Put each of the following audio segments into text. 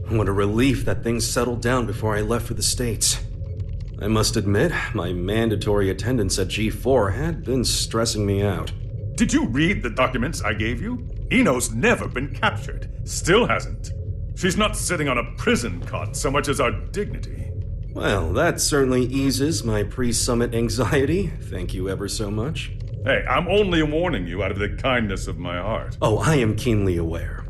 What a relief that things settled down before I left for the States. I must admit, my mandatory attendance at G4 had been stressing me out. Did you read the documents I gave you? Eno's never been captured. Still hasn't. She's not sitting on a prison cot so much as our dignity. Well, that certainly eases my pre-summit anxiety. Thank you ever so much. Hey, I'm only warning you out of the kindness of my heart. Oh, I am keenly aware.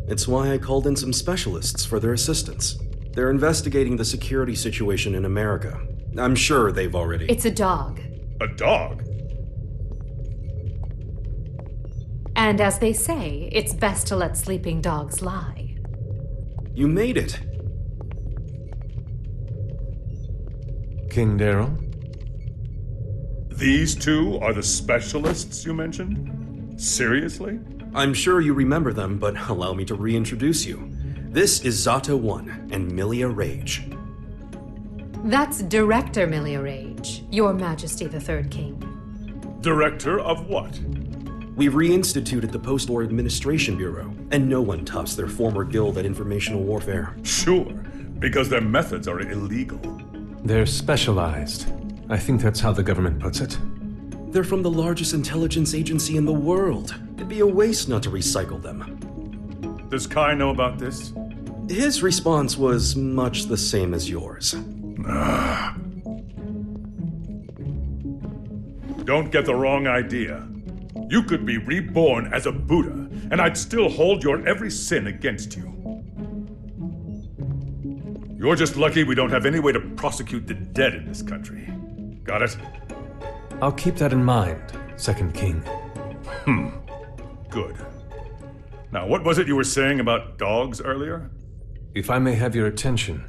It's why I called in some specialists for their assistance. They're investigating the security situation in America. I'm sure they've already... It's a dog. A dog? And as they say, it's best to let sleeping dogs lie. You made it. King Daryl? These two are the specialists you mentioned? Seriously? I'm sure you remember them, but allow me to reintroduce you. This is Zata 1 and Milia Rage. That's Director Milia Rage, Your Majesty the Third King. Director of what? We reinstituted the Post-War Administration Bureau, and no one tops their former guild at informational warfare. Sure, because their methods are illegal. They're specialized. I think that's how the government puts it. They're from the largest intelligence agency in the world. It'd be a waste not to recycle them. Does Kai know about this? His response was much the same as yours. Don't get the wrong idea. You could be reborn as a Buddha, and I'd still hold your every sin against you. You're just lucky we don't have any way to prosecute the dead in this country. Got it? I'll keep that in mind, Second King. Good. Now, what was it you were saying about dogs earlier? If I may have your attention.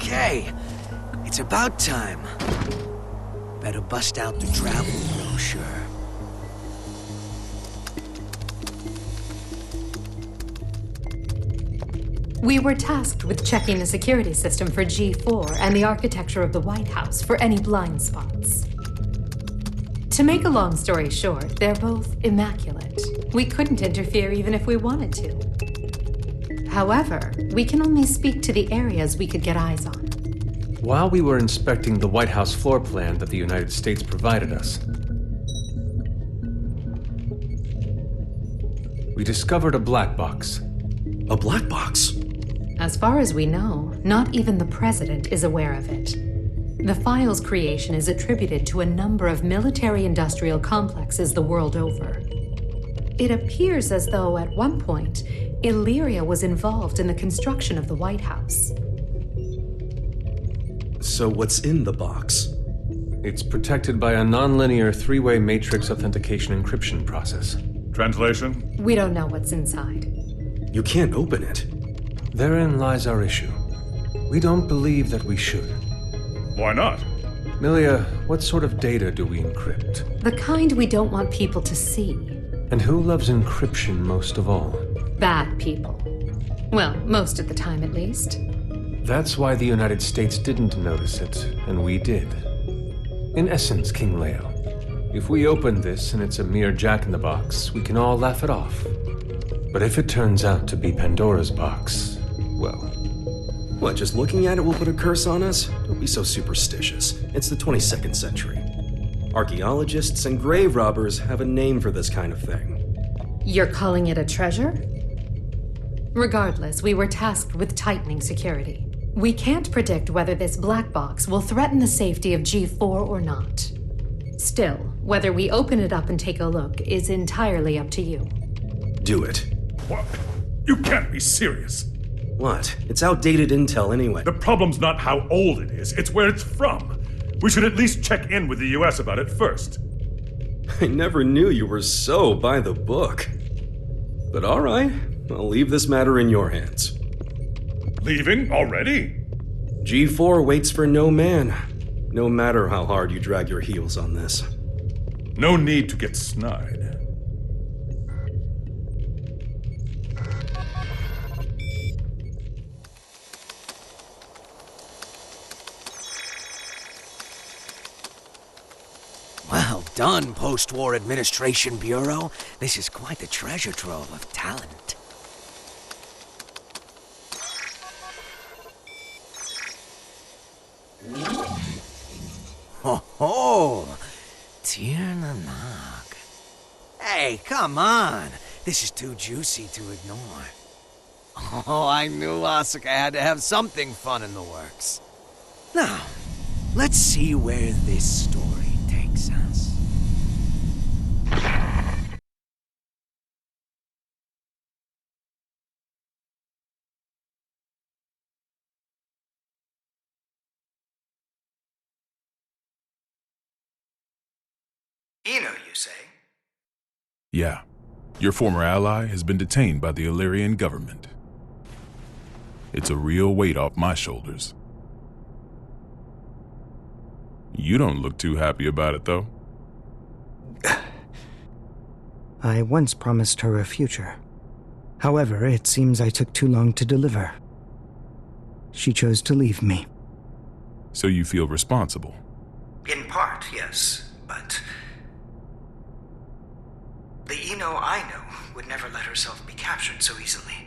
Okay, it's about time. Better bust out the travel brochure. We were tasked with checking the security system for G4 and the architecture of the White House for any blind spots. To make a long story short, they're both immaculate. We couldn't interfere even if we wanted to. However, we can only speak to the areas we could get eyes on. While we were inspecting the White House floor plan that the United States provided us, we discovered a black box. A black box? As far as we know, not even the president is aware of it. The file's creation is attributed to a number of military-industrial complexes the world over. It appears as though, at one point, Illyria was involved in the construction of the White House. So what's in the box? It's protected by a nonlinear three-way matrix authentication encryption process. Translation? We don't know what's inside. You can't open it. Therein lies our issue. We don't believe that we should. Why not? Milia, what sort of data do we encrypt? The kind we don't want people to see. And who loves encryption most of all? Bad people. Well, most of the time at least. That's why the United States didn't notice it, and we did. In essence, King Leo, if we open this and it's a mere jack-in-the-box, we can all laugh it off. But if it turns out to be Pandora's box, well... What, just looking at it will put a curse on us? Don't be so superstitious. It's the 22nd century. Archaeologists and grave robbers have a name for this kind of thing. You're calling it a treasure? Regardless, we were tasked with tightening security. We can't predict whether this black box will threaten the safety of G4 or not. Still, whether we open it up and take a look is entirely up to you. Do it. What? You can't be serious. What? It's outdated intel anyway. The problem's not how old it is, it's where it's from. We should at least check in with the US about it first. I never knew you were so by the book. But all right, I'll leave this matter in your hands. Leaving already? G4 waits for no man, no matter how hard you drag your heels on this. No need to get snide. done, post-war administration bureau. This is quite the treasure trove of talent. Ho ho! Tir Nanak. Hey, come on! This is too juicy to ignore. Oh, I knew Asuka had to have something fun in the works. Now, let's see where this story takes us. Eno, you say? Yeah. Your former ally has been detained by the Illyrian government. It's a real weight off my shoulders. You don't look too happy about it, though. I once promised her a future. However, it seems I took too long to deliver. She chose to leave me. So you feel responsible? In part, yes, but the Eno I know would never let herself be captured so easily.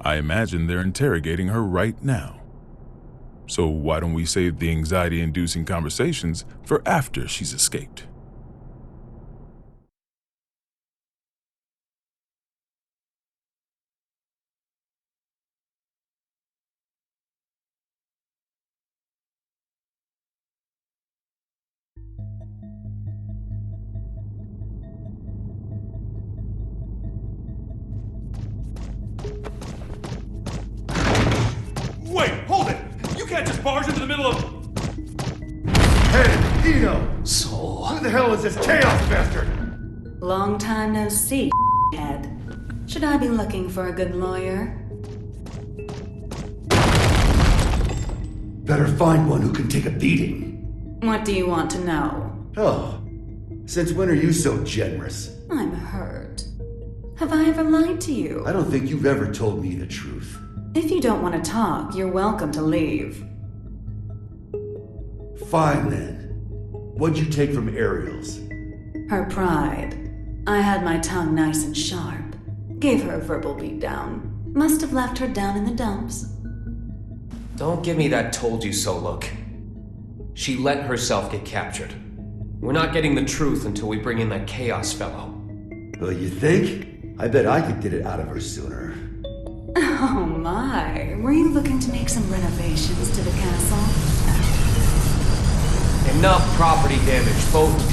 I imagine they're interrogating her right now. So why don't we save the anxiety-inducing conversations for after she's escaped? Wait, hold it! You can't just barge into the middle of... Hey, Eno! Soul. Who the hell is this chaos bastard? Long time no see, head. Should I be looking for a good lawyer? Better find one who can take a beating. What do you want to know? Oh, since when are you so generous? I'm hurt. Have I ever lied to you? I don't think you've ever told me the truth. If you don't want to talk, you're welcome to leave. Fine then. What'd you take from Ariel's? Her pride. I had my tongue nice and sharp. Gave her a verbal beatdown. Must have left her down in the dumps. Don't give me that told you so look. She let herself get captured. We're not getting the truth until we bring in that Chaos fellow. Well, you think? I bet I could get it out of her sooner. Oh my. Were you looking to make some renovations to the castle? Enough property damage, both of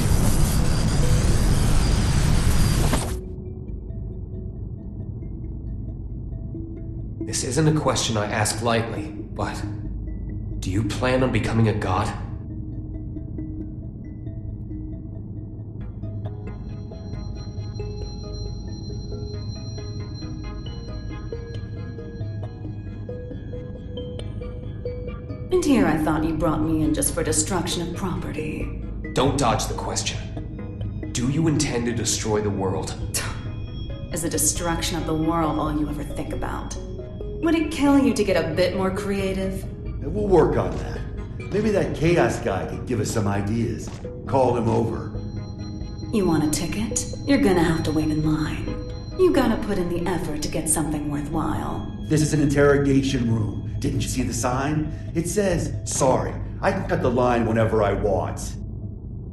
you. This isn't a question I ask lightly, but do you plan on becoming a god? And here I thought you brought me in just for destruction of property. Don't dodge the question. Do you intend to destroy the world? Is the destruction of the world all you ever think about? Would it kill you to get a bit more creative? We'll work on that. Maybe that chaos guy could give us some ideas. Call him over. You want a ticket? You're gonna have to wait in line. You gotta put in the effort to get something worthwhile. This is an interrogation room. Didn't you see the sign? It says, sorry, I can cut the line whenever I want.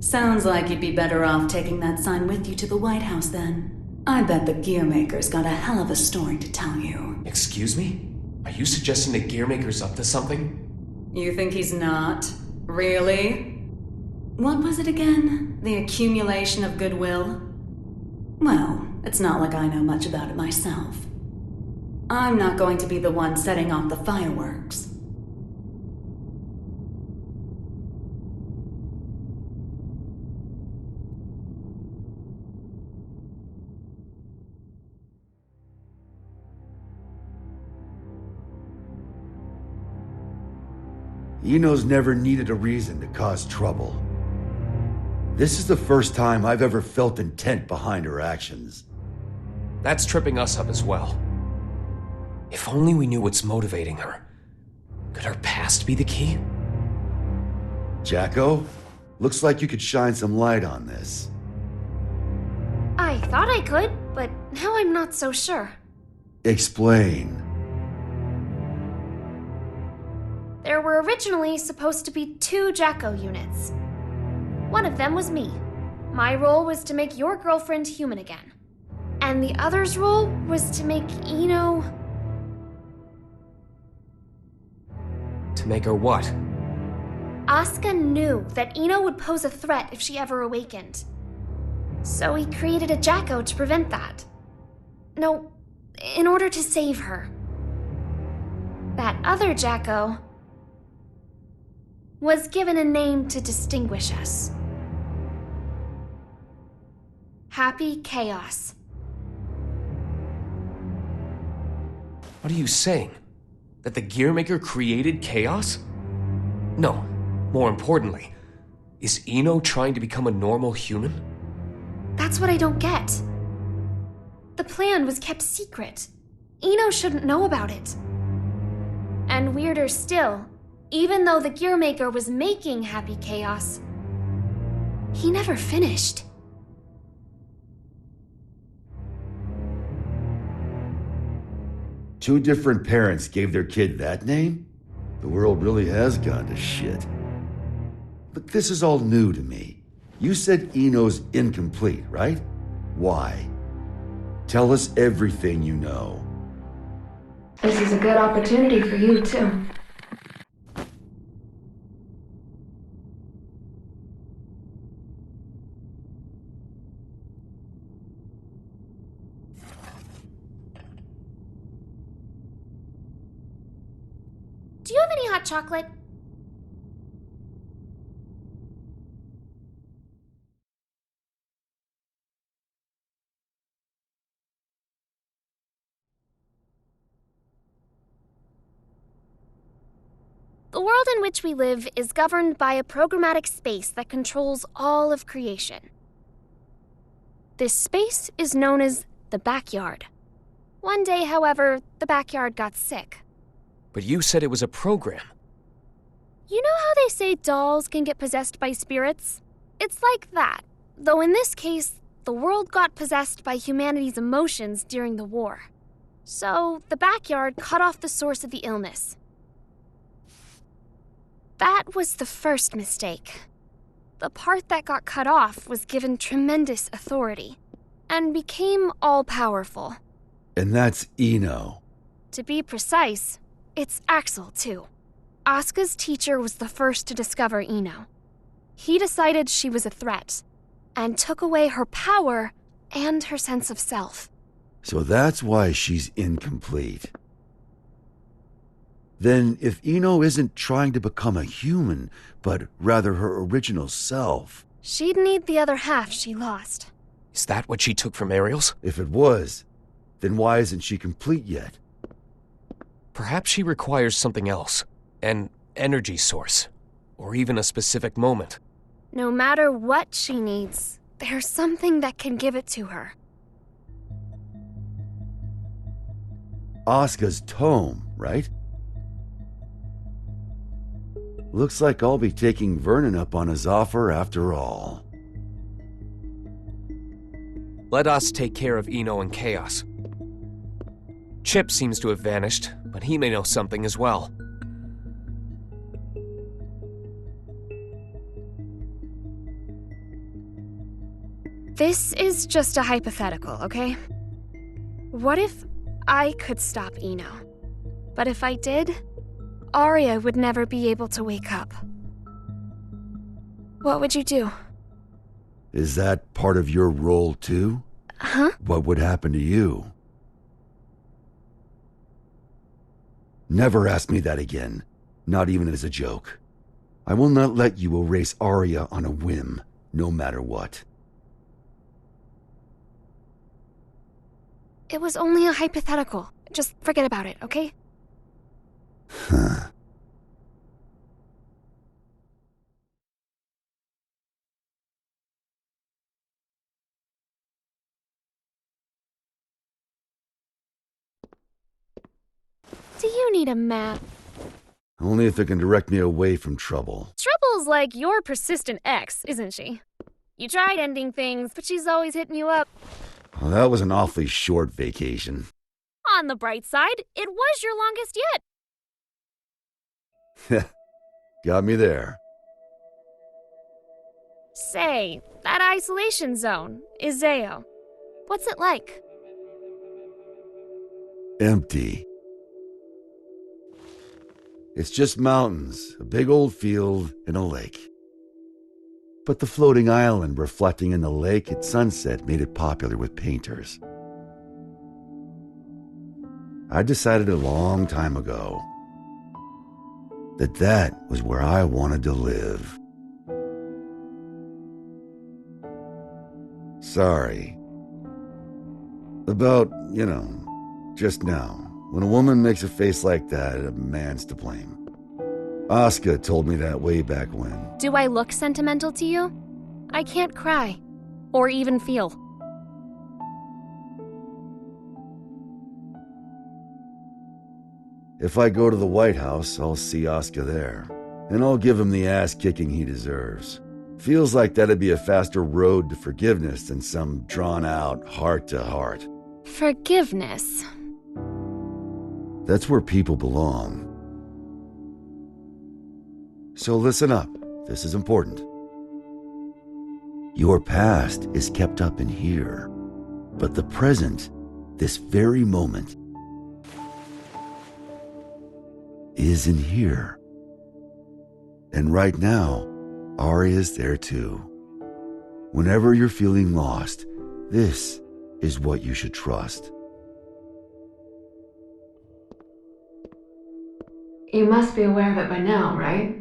Sounds like you'd be better off taking that sign with you to the White House then. I bet the Gearmaker's got a hell of a story to tell you. Excuse me? Are you suggesting the Gearmaker's up to something? You think he's not? Really? What was it again? The accumulation of goodwill? Well, it's not like I know much about it myself. I'm not going to be the one setting off the fireworks. Eno's never needed a reason to cause trouble. This is the first time I've ever felt intent behind her actions. That's tripping us up as well. If only we knew what's motivating her. Could her past be the key? Jacko? Looks like you could shine some light on this. I thought I could, but now I'm not so sure. Explain. There were originally supposed to be 2 Jacko units. One of them was me. My role was to make your girlfriend human again. And the other's role was to make Eno... To make her what? Asuka knew that Eno would pose a threat if she ever awakened. So he created a Jacko to prevent that. No, in order to save her. That other Jacko was given a name to distinguish us. Happy Chaos. What are you saying? That the Gearmaker created chaos? No, more importantly, is Eno trying to become a normal human? That's what I don't get. The plan was kept secret. Eno shouldn't know about it. And weirder still, even though the Gearmaker was making Happy Chaos, he never finished. Two different parents gave their kid that name? The world really has gone to shit. But this is all new to me. You said Eno's incomplete, right? Why? Tell us everything you know. This is a good opportunity for you, too. Do you have any hot chocolate? The world in which we live is governed by a programmatic space that controls all of creation. This space is known as the backyard. One day, however, the backyard got sick. But you said it was a program. You know how they say dolls can get possessed by spirits? It's like that, though in this case, the world got possessed by humanity's emotions during the war. So, the backyard cut off the source of the illness. That was the first mistake. The part that got cut off was given tremendous authority, and became all-powerful. And that's Eno. To be precise, it's Axel, too. Asuka's teacher was the first to discover Eno. He decided she was a threat, and took away her power and her sense of self. So that's why she's incomplete. Then if Eno isn't trying to become a human, but rather her original self... She'd need the other half she lost. Is that what she took from Ariel's? If it was, then why isn't she complete yet? Perhaps she requires something else. An energy source. Or even a specific moment. No matter what she needs, there's something that can give it to her. Asuka's tome, right? Looks like I'll be taking Vernon up on his offer after all. Let us take care of Eno and Chaos. Chip seems to have vanished, but he may know something as well. This is just a hypothetical, okay? What if I could stop Eno? But if I did, Arya would never be able to wake up. What would you do? Is that part of your role too? Huh? What would happen to you? Never ask me that again, not even as a joke. I will not let you erase Arya on a whim, no matter what. It was only a hypothetical. Just forget about it, okay? Huh. Do you need a map? Only if it can direct me away from trouble. Trouble's like your persistent ex, isn't she? You tried ending things, but she's always hitting you up. Well, that was an awfully short vacation. On the bright side, it was your longest yet. Got me there. Say, that isolation zone, Iseo. What's it like? Empty. It's just mountains, a big old field, and a lake. But the floating island reflecting in the lake at sunset made it popular with painters. I decided a long time ago that that was where I wanted to live. Sorry. About, just now. When a woman makes a face like that, a man's to blame. Asuka told me that way back when. Do I look sentimental to you? I can't cry. Or even feel. If I go to the White House, I'll see Asuka there. And I'll give him the ass-kicking he deserves. Feels like that'd be a faster road to forgiveness than some drawn-out heart-to-heart. Forgiveness. That's where people belong. So listen up. This is important. Your past is kept up in here. But the present, this very moment, is in here. And right now, Arya's there too. Whenever you're feeling lost, this is what you should trust. You must be aware of it by now, right?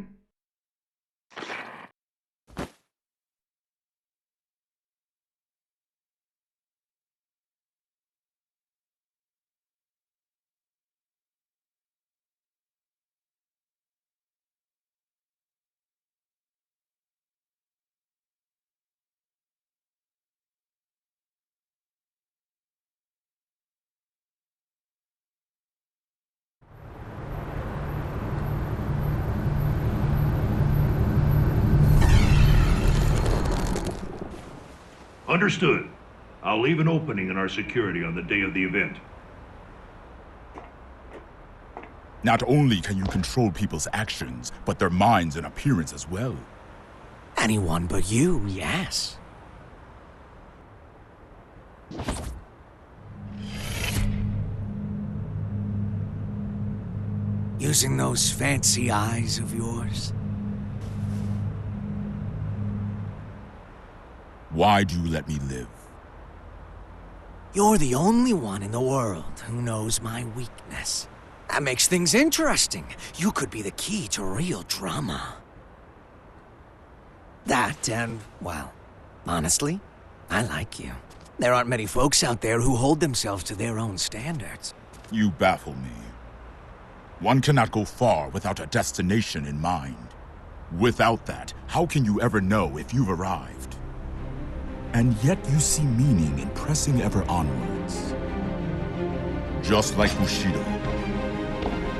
Understood. I'll leave an opening in our security on the day of the event. Not only can you control people's actions, but their minds and appearance as well. Anyone but you, yes. Using those fancy eyes of yours? Why do you let me live? You're the only one in the world who knows my weakness. That makes things interesting. You could be the key to real drama. That and, well, honestly, I like you. There aren't many folks out there who hold themselves to their own standards. You baffle me. One cannot go far without a destination in mind. Without that, how can you ever know if you've arrived? And yet you see meaning in pressing ever onwards. Just like Bushido.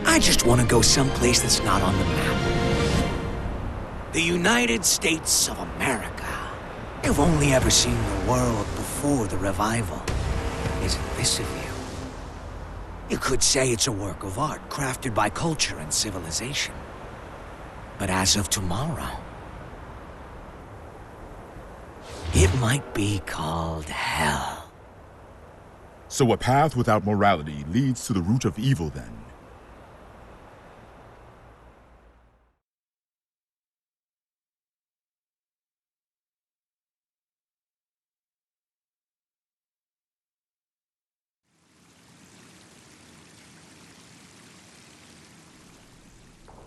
I just want to go someplace that's not on the map. The United States of America. You've only ever seen the world before the revival. Isn't this a view? You could say it's a work of art crafted by culture and civilization. But as of tomorrow, it might be called hell. So a path without morality leads to the root of evil then?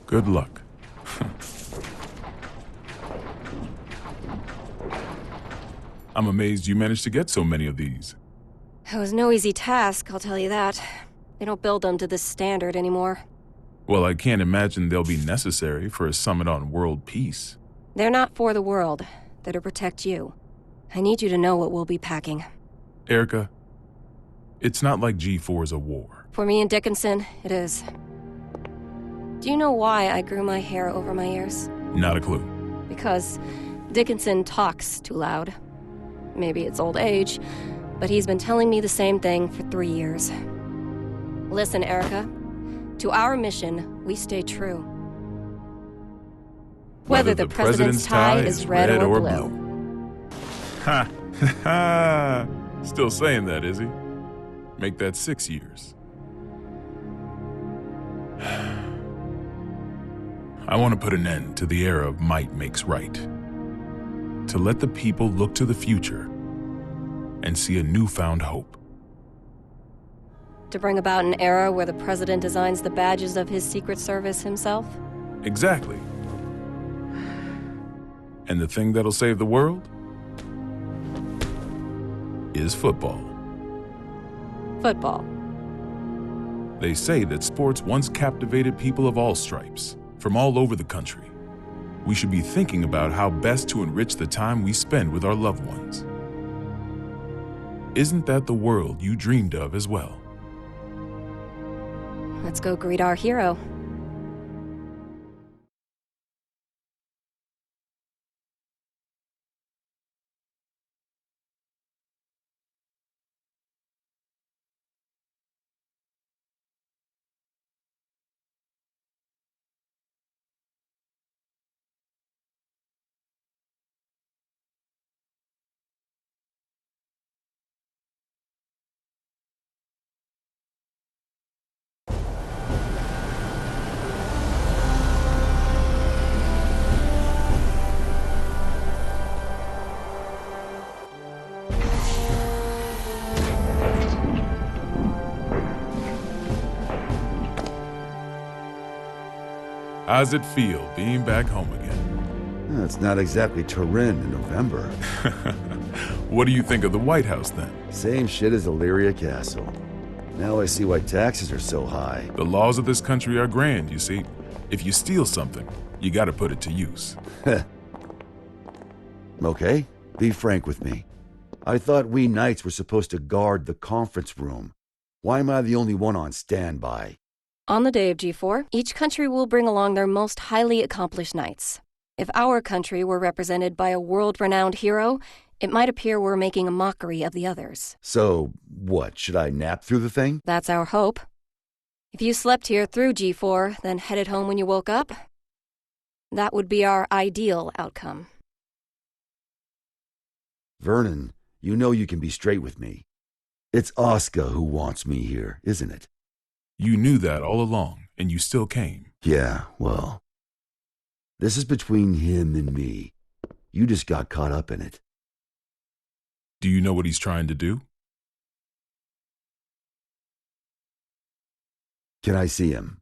Good luck. I'm amazed you managed to get so many of these. It was no easy task, I'll tell you that. They don't build them to this standard anymore. Well, I can't imagine they'll be necessary for a summit on world peace. They're not for the world. They're to protect you. I need you to know what we'll be packing. Erica, it's not like G4 is a war. For me and Dickinson, it is. Do you know why I grew my hair over my ears? Not a clue. Because Dickinson talks too loud. Maybe it's old age, but he's been telling me the same thing for 3 years. Listen, Erica. To our mission, we stay true. Whether the president's tie is red or blue. Ha! Ha! Still saying that, is he? Make that 6 years. I want to put an end to the era of might makes right. To let the people look to the future and see a newfound hope. To bring about an era where the president designs the badges of his Secret Service himself? Exactly. And the thing that'll save the world is football. Football. They say that sports once captivated people of all stripes, from all over the country. We should be thinking about how best to enrich the time we spend with our loved ones. Isn't that the world you dreamed of as well? Let's go greet our hero. How's it feel being back home again? It's not exactly Turin in November. What do you think of the White House then? Same shit as Illyria Castle. Now I see why taxes are so high. The laws of this country are grand, you see. If you steal something, you gotta put it to use. Okay, be frank with me. I thought we knights were supposed to guard the conference room. Why am I the only one on standby? On the day of G4, each country will bring along their most highly accomplished knights. If our country were represented by a world-renowned hero, it might appear we're making a mockery of the others. So, what, should I nap through the thing? That's our hope. If you slept here through G4, then headed home when you woke up, that would be our ideal outcome. Vernon, you know you can be straight with me. It's Oscar who wants me here, isn't it? You knew that all along, and you still came. Yeah, well, this is between him and me. You just got caught up in it. Do you know what he's trying to do? Can I see him?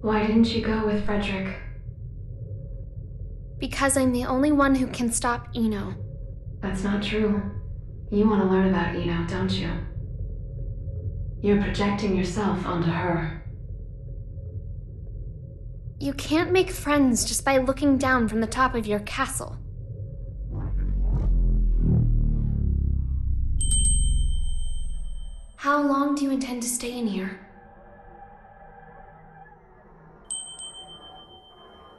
Why didn't you go with Frederick? Because I'm the only one who can stop Eno. That's not true. You want to learn about Eno, don't you? You're projecting yourself onto her. You can't make friends just by looking down from the top of your castle. How long do you intend to stay in here?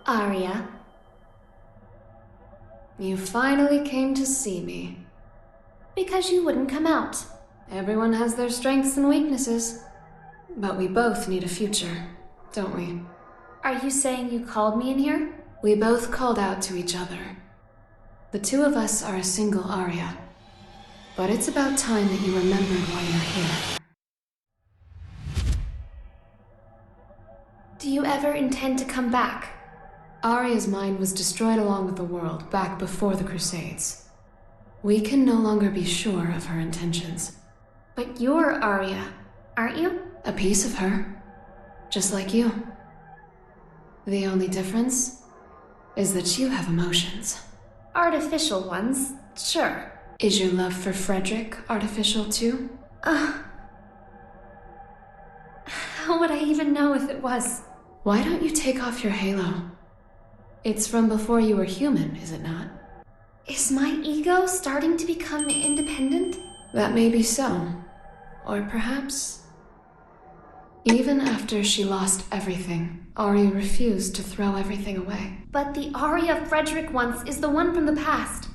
Arya. You finally came to see me. Because you wouldn't come out. Everyone has their strengths and weaknesses. But we both need a future, don't we? Are you saying you called me in here? We both called out to each other. The two of us are a single Arya. But it's about time that you remembered why you're here. Do you ever intend to come back? Arya's mind was destroyed along with the world back before the Crusades. We can no longer be sure of her intentions. But you're Arya, aren't you? A piece of her. Just like you. The only difference is that you have emotions. Artificial ones, sure. Is your love for Frederick artificial too? How would I even know if it was? Why don't you take off your halo? It's from before you were human, is it not? Is my ego starting to become independent? That may be so. Or perhaps... Even after she lost everything, Ari refused to throw everything away. But the Arya Frederick once is the one from the past.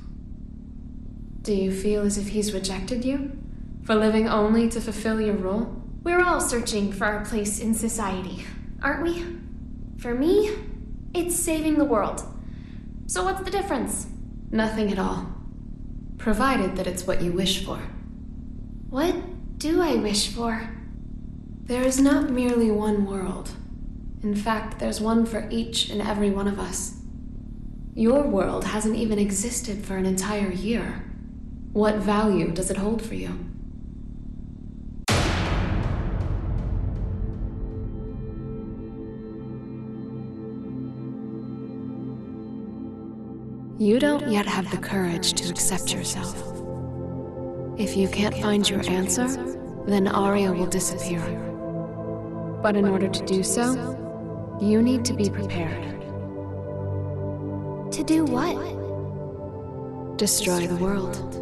Do you feel as if he's rejected you? For living only to fulfill your role? We're all searching for our place in society, aren't we? For me, it's saving the world. So what's the difference? Nothing at all. Provided that it's what you wish for. What do I wish for? There is not merely one world. In fact, there's one for each and every one of us. Your world hasn't even existed for an entire year. What value does it hold for you? You don't yet have the courage to accept yourself. If you can't find your answer, then Arya will disappear. But in order to do so, you need to be prepared. To do what? Destroy the world.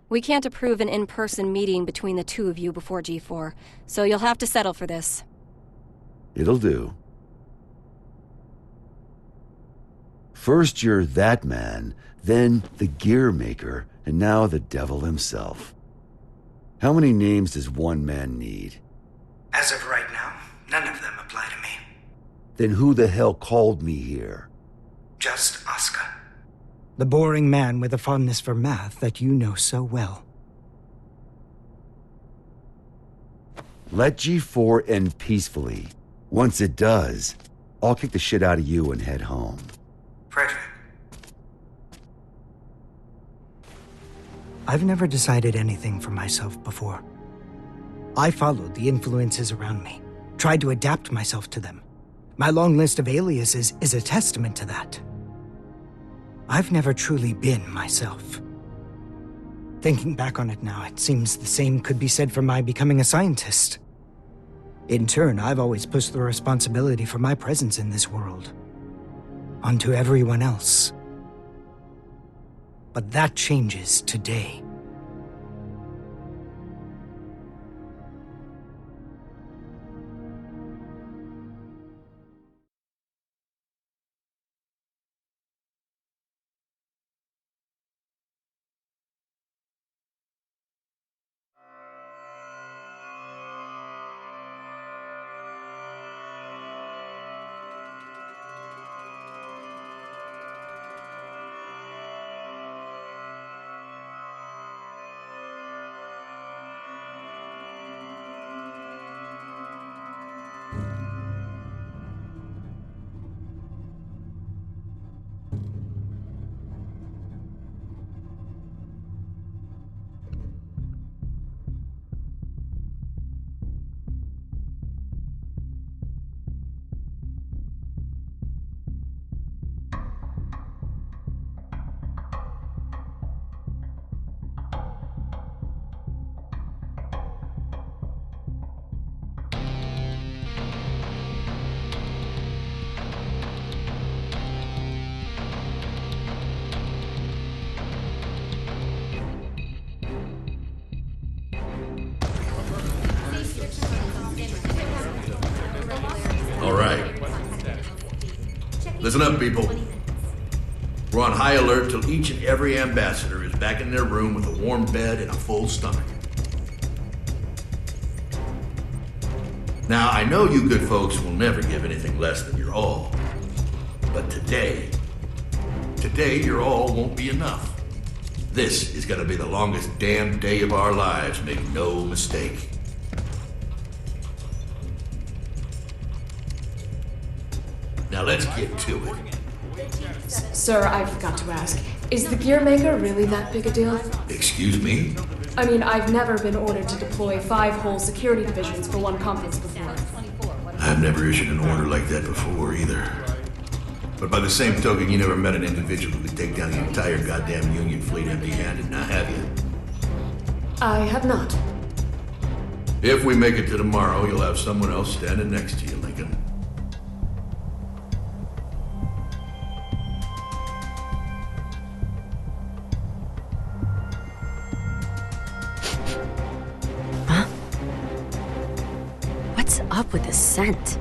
We can't approve an in-person meeting between the two of you before G4, so you'll have to settle for this. It'll do. First you're that man, then the gear maker, and now the devil himself. How many names does one man need? As of right now, none of them apply to me. Then who the hell called me here? Just Asuka. The boring man with a fondness for math that you know so well. Let G4 end peacefully. Once it does, I'll kick the shit out of you and head home. Frederick. I've never decided anything for myself before. I followed the influences around me, tried to adapt myself to them. My long list of aliases is a testament to that. I've never truly been myself. Thinking back on it now, it seems the same could be said for my becoming a scientist. In turn, I've always pushed the responsibility for my presence in this world onto everyone else. But that changes today. All right. Listen up, people. We're on high alert till each and every ambassador is back in their room with a warm bed and a full stomach. Now, I know you good folks will never give anything less than your all. But today your all won't be enough. This is gonna be the longest damn day of our lives, make no mistake. Now, Now let's get to it. Sir, I forgot to ask. Is the gear maker really that big a deal? Excuse me? I mean, I've never been ordered to deploy 5 whole security divisions for one conference before. I've never issued an order like that before either. But by the same token, you never met an individual who could take down the entire goddamn Union fleet empty-handed, now have you? I have not. If we make it to tomorrow, you'll have someone else standing next to you, Lincoln. What's up with the scent?